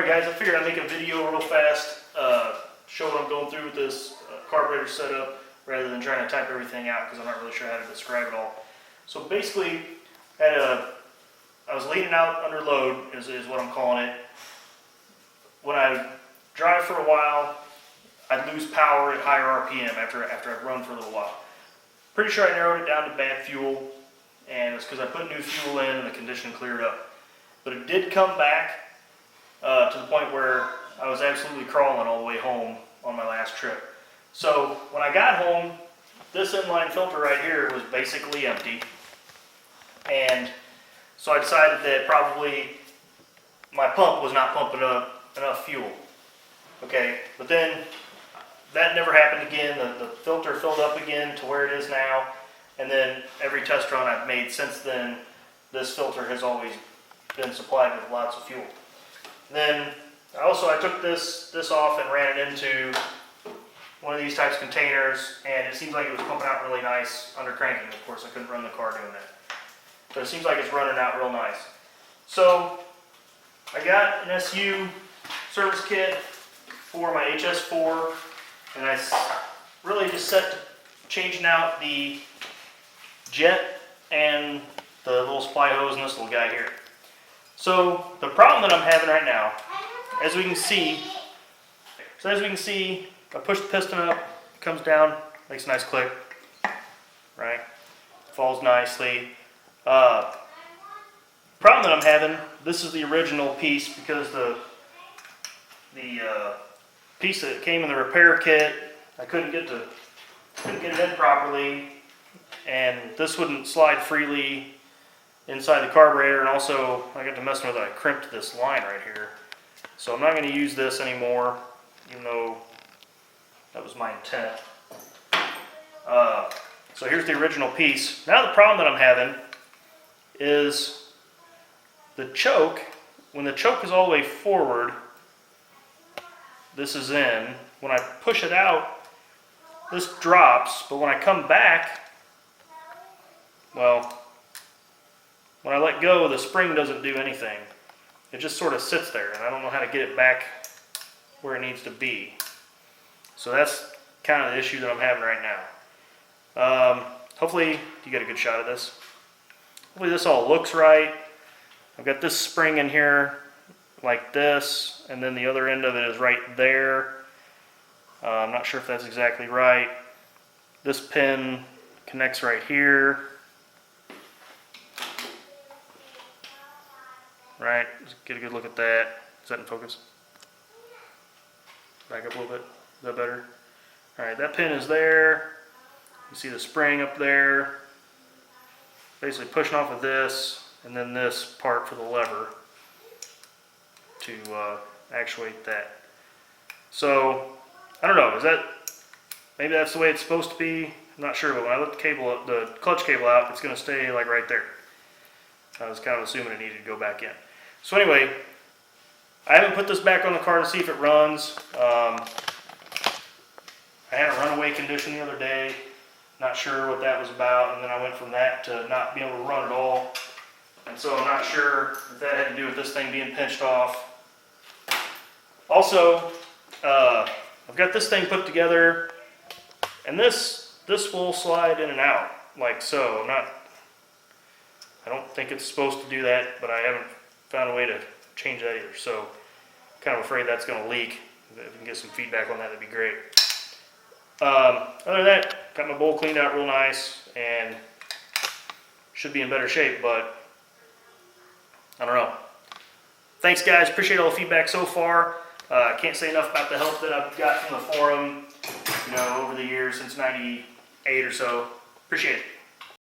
Alright guys, I figured I'd make a video real fast, show what I'm going through with this carburetor setup, rather than trying to type everything out because I'm not really sure how to describe it all. So basically, I was leaning out under load, is what I'm calling it. When I drive for a while, I'd lose power at higher RPM after I'd run for a little while. Pretty sure I narrowed it down to bad fuel, and it's because I put new fuel in and the condition cleared up. But it did come back to the point where I was absolutely crawling all the way home on my last trip. So when I got home, this inline filter right here was basically empty. And so I decided that probably my pump was not pumping up enough fuel. Okay, but then that never happened again. The filter filled up again to where it is now. And then every test run I've made since then, this filter has always been supplied with lots of fuel. Then I took this off and ran it into one of these types of containers, and it seems like it was pumping out really nice under cranking. Of course, I couldn't run the car doing that. But it seems like it's running out real nice. So I got an SU service kit for my HS4, and I really just set to changing out the jet and the little supply hose and this little guy here. So the problem that I'm having right now, as we can see, I push the piston up, it comes down, makes a nice click, right? Falls nicely. Problem that I'm having, this is the original piece because the piece that came in the repair kit, I couldn't get it in properly, and this wouldn't slide freely inside the carburetor, and also I got to messing with it, I crimped this line right here. So I'm not going to use this anymore, even though that was my intent. So here's the original piece. Now the problem that I'm having is the choke. When the choke is all the way forward, this is in. When I push it out, this drops, but when I come back, well, when I let go, the spring doesn't do anything. It just sort of sits there, and I don't know how to get it back where it needs to be. So that's kind of the issue that I'm having right now. Hopefully you get a good shot of this. Hopefully this all looks right. I've got this spring in here like this, and then the other end of it is right there. I'm not sure if that's exactly right. This pin connects right here. Right, let's get a good look at that. Is that in focus? Back up a little bit. Is that better? Alright, that pin is there. You see the spring up there. Basically pushing off of this, and then this part for the lever to actuate that. So, I don't know, maybe that's the way it's supposed to be? I'm not sure, but when I let the clutch cable out, it's going to stay like right there. I was kind of assuming it needed to go back in. So anyway, I haven't put this back on the car to see if it runs. I had a runaway condition the other day. Not sure what that was about, and then I went from that to not being able to run at all. And so I'm not sure if that had to do with this thing being pinched off. Also, I've got this thing put together, and this will slide in and out like so. I don't think it's supposed to do that, but I haven't found a way to change that either. So, kind of afraid that's going to leak. If you can get some feedback on that, that'd be great. Other than that, got my bowl cleaned out real nice, and should be in better shape, but I don't know. Thanks guys, appreciate all the feedback so far. Can't say enough about the help that I've got from the forum, over the years since '98 or so. Appreciate it.